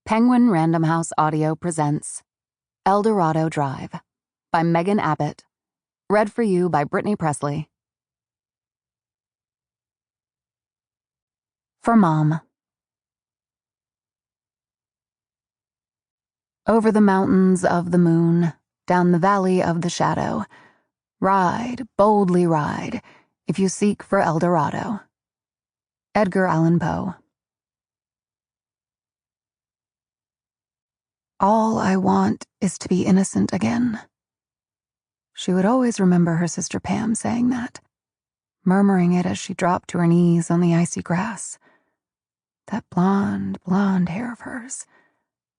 Penguin Random House Audio presents Dorado Drive by Megan Abbott. Read for you by Brittany Pressley. For Mom. Over the mountains of the moon, down the valley of the shadow, ride, boldly ride, if you seek for El Dorado. Edgar Allan Poe. All I want is to be innocent again. She would always remember her sister Pam saying that, murmuring it as she dropped to her knees on the icy grass. That blonde hair of hers,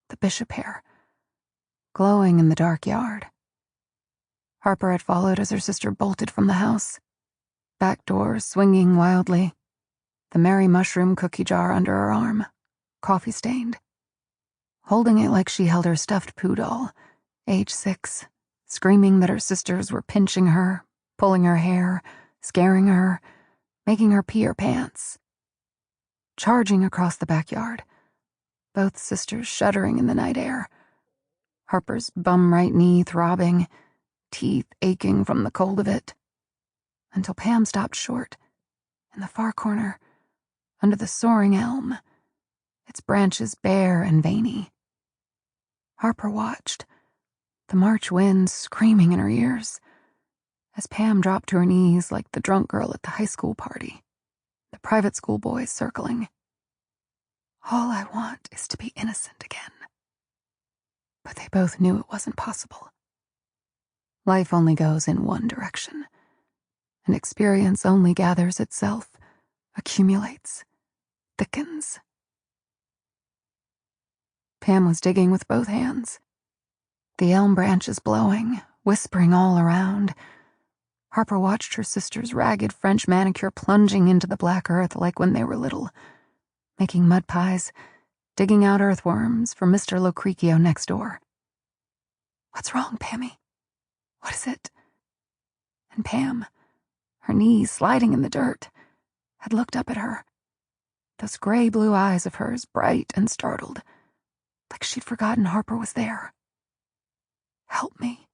the bishop hair, glowing in the dark yard. Harper had followed as her sister bolted from the house, back door swinging wildly, the Merry Mushroom cookie jar under her arm, coffee-stained. Holding it like she held her stuffed poo doll, age 6, screaming that her sisters were pinching her, pulling her hair, scaring her, making her pee her pants. Charging across the backyard, both sisters shuddering in the night air, Harper's bum right knee throbbing, teeth aching from the cold of it, until Pam stopped short, in the far corner, under the soaring elm, its branches bare and veiny. Harper watched, the March wind screaming in her ears, as Pam dropped to her knees like the drunk girl at the high school party, the private school boys circling. All I want is to be innocent again. But they both knew it wasn't possible. Life only goes in one direction, and experience only gathers itself, accumulates, thickens. Pam was digging with both hands, the elm branches blowing, whispering all around. Harper watched her sister's ragged French manicure plunging into the black earth like when they were little, making mud pies, digging out earthworms for Mr. Locrecio next door. "What's wrong, Pammy? What is it?" And Pam, her knees sliding in the dirt, had looked up at her, those gray-blue eyes of hers bright and startled, like she'd forgotten Harper was there. "Help me.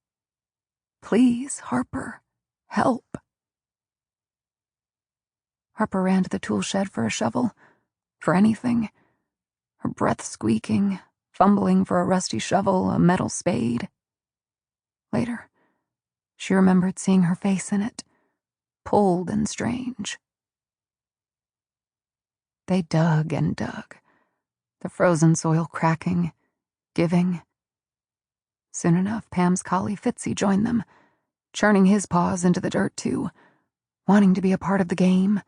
Please, Harper, help." Harper ran to the tool shed for a shovel, for anything, her breath squeaking, fumbling for a rusty shovel, a metal spade. Later, she remembered seeing her face in it, pulled and strange. They dug and dug, the frozen soil cracking, giving. Soon enough, Pam's collie Fitzy joined them, churning his paws into the dirt too, wanting to be a part of the game,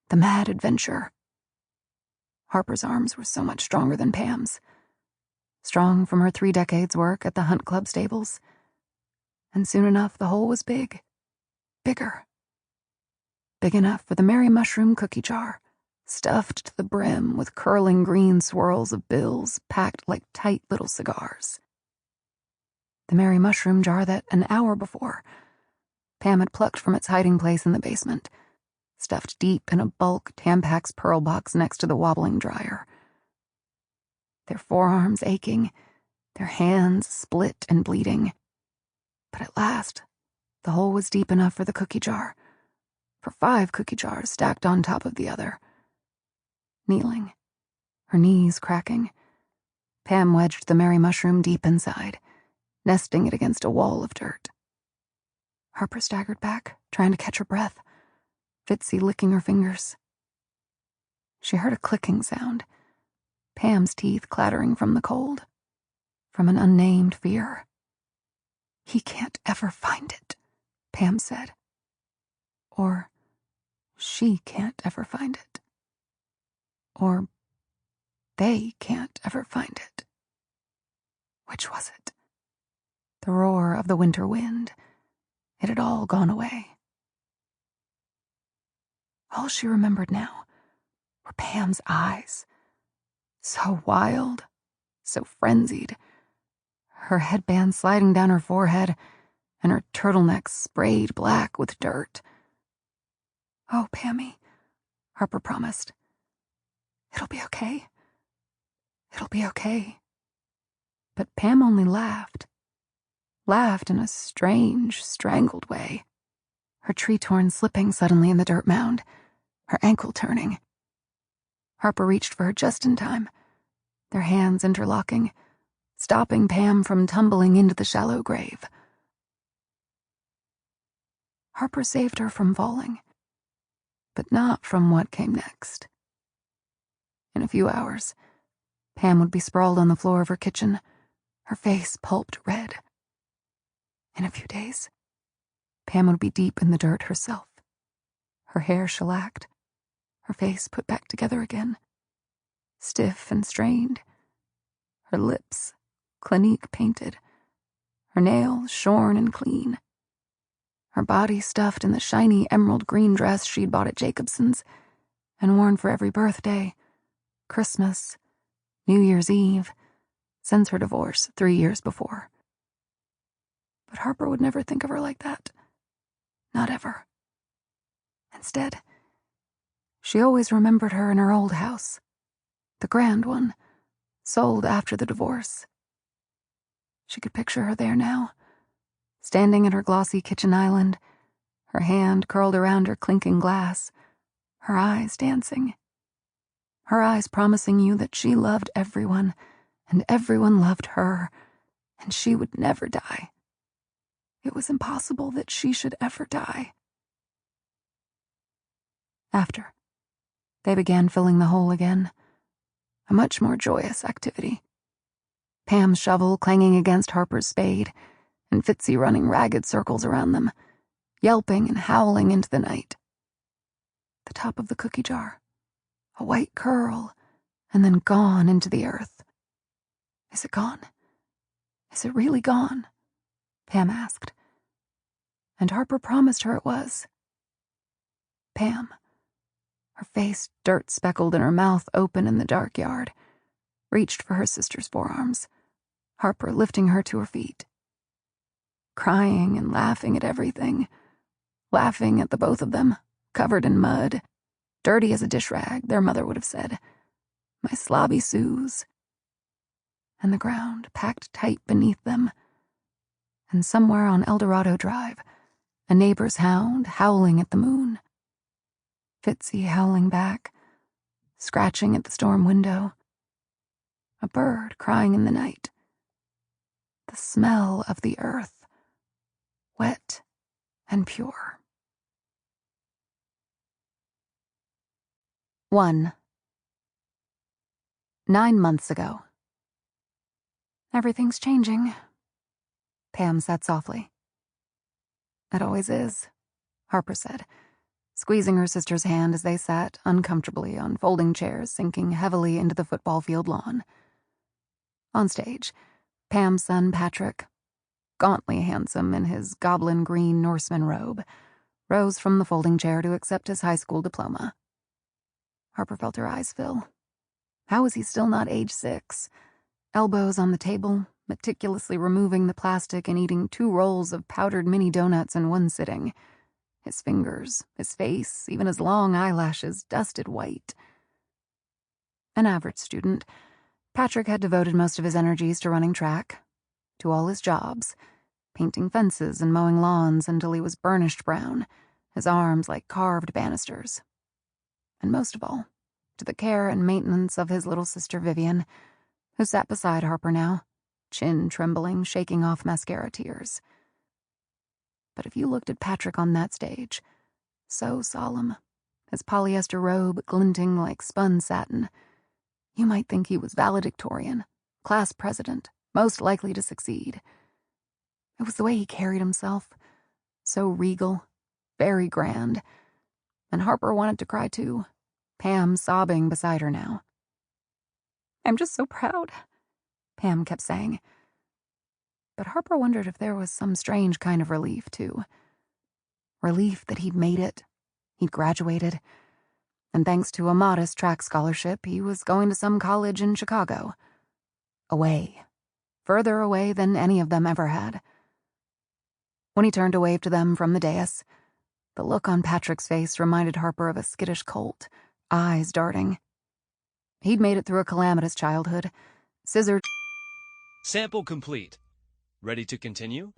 the mad adventure. Harper's arms were so much stronger than Pam's, strong from her 3 decades' work at the Hunt Club stables. And soon enough, the hole was big, bigger. Big enough for the Merry Mushroom cookie jar, stuffed to the brim with curling green swirls of bills packed like tight little cigars. The Merry Mushroom jar that, an hour before, Pam had plucked from its hiding place in the basement, stuffed deep in a bulk Tampax pearl box next to the wobbling dryer. Their forearms aching, their hands split and bleeding. But at last, the hole was deep enough for the cookie jar, for 5 cookie jars stacked on top of the other. Kneeling, her knees cracking, Pam wedged the Merry Mushroom deep inside, nesting it against a wall of dirt. Harper staggered back, trying to catch her breath, Fitzy licking her fingers. She heard a clicking sound, Pam's teeth clattering from the cold, from an unnamed fear. "He can't ever find it," Pam said. Or, she can't ever find it. Or, they can't ever find it. Which was it? The roar of the winter wind. It had all gone away. All she remembered now were Pam's eyes. So wild, so frenzied. Her headband sliding down her forehead, and her turtleneck sprayed black with dirt. "Oh, Pammy," Harper promised. "It'll be okay. It'll be okay." But Pam only laughed. Laughed in a strange, strangled way. Her tree-torn slipping suddenly in the dirt mound, her ankle turning. Harper reached for her just in time, their hands interlocking, stopping Pam from tumbling into the shallow grave. Harper saved her from falling, but not from what came next. In a few hours, Pam would be sprawled on the floor of her kitchen, her face pulped red. In a few days, Pam would be deep in the dirt herself, her hair shellacked, her face put back together again, stiff and strained, her lips Clinique painted, her nails shorn and clean, her body stuffed in the shiny emerald green dress she'd bought at Jacobson's and worn for every birthday, Christmas, New Year's Eve, since her divorce 3 years before. But Harper would never think of her like that. Not ever. Instead, she always remembered her in her old house, the grand one, sold after the divorce. She could picture her there now, standing at her glossy kitchen island, her hand curled around her clinking glass, her eyes dancing. Her eyes promising you that she loved everyone, and everyone loved her, and she would never die. It was impossible that she should ever die. After, they began filling the hole again, a much more joyous activity. Pam's shovel clanging against Harper's spade, and Fitzy running ragged circles around them, yelping and howling into the night. The top of the cookie jar, a white curl, and then gone into the earth. Is it gone? Is it really gone? Pam asked. And Harper promised her it was. Pam, her face dirt-speckled and her mouth open in the dark yard, reached for her sister's forearms, Harper lifting her to her feet. Crying and laughing at everything, laughing at the both of them, covered in mud, dirty as a dish rag, their mother would have said. My slobby Sues. And the ground packed tight beneath them. And somewhere on Dorado Drive, a neighbor's hound howling at the moon. Fitzy howling back, scratching at the storm window. A bird crying in the night. The smell of the earth, wet and pure. 1. 9 months ago. Everything's changing, Pam said softly. It always is, Harper said, squeezing her sister's hand as they sat uncomfortably on folding chairs sinking heavily into the football field lawn. On stage, Pam's son Patrick, gauntly handsome in his goblin green Norseman robe, rose from the folding chair to accept his high school diploma. Harper felt her eyes fill. How was he still not age 6? Elbows on the table, meticulously removing the plastic and eating 2 rolls of powdered mini donuts in one sitting. His fingers, his face, even his long eyelashes dusted white. An average student, Patrick had devoted most of his energies to running track, to all his jobs, painting fences and mowing lawns until he was burnished brown, his arms like carved banisters. And most of all, to the care and maintenance of his little sister Vivian, who sat beside Harper now, chin trembling, shaking off mascara tears. But if you looked at Patrick on that stage, so solemn, his polyester robe glinting like spun satin, you might think he was valedictorian, class president, most likely to succeed. It was the way he carried himself, so regal, very grand, and Harper wanted to cry too, Pam sobbing beside her now. I'm just so proud, Pam kept saying. But Harper wondered if there was some strange kind of relief, too. Relief that he'd made it, he'd graduated, and thanks to a modest track scholarship, he was going to some college in Chicago. Away. Further away than any of them ever had. When he turned to wave to them from the dais, the look on Patrick's face reminded Harper of a skittish colt, eyes darting. He'd made it through a calamitous childhood, scissored Sample complete. Ready to continue?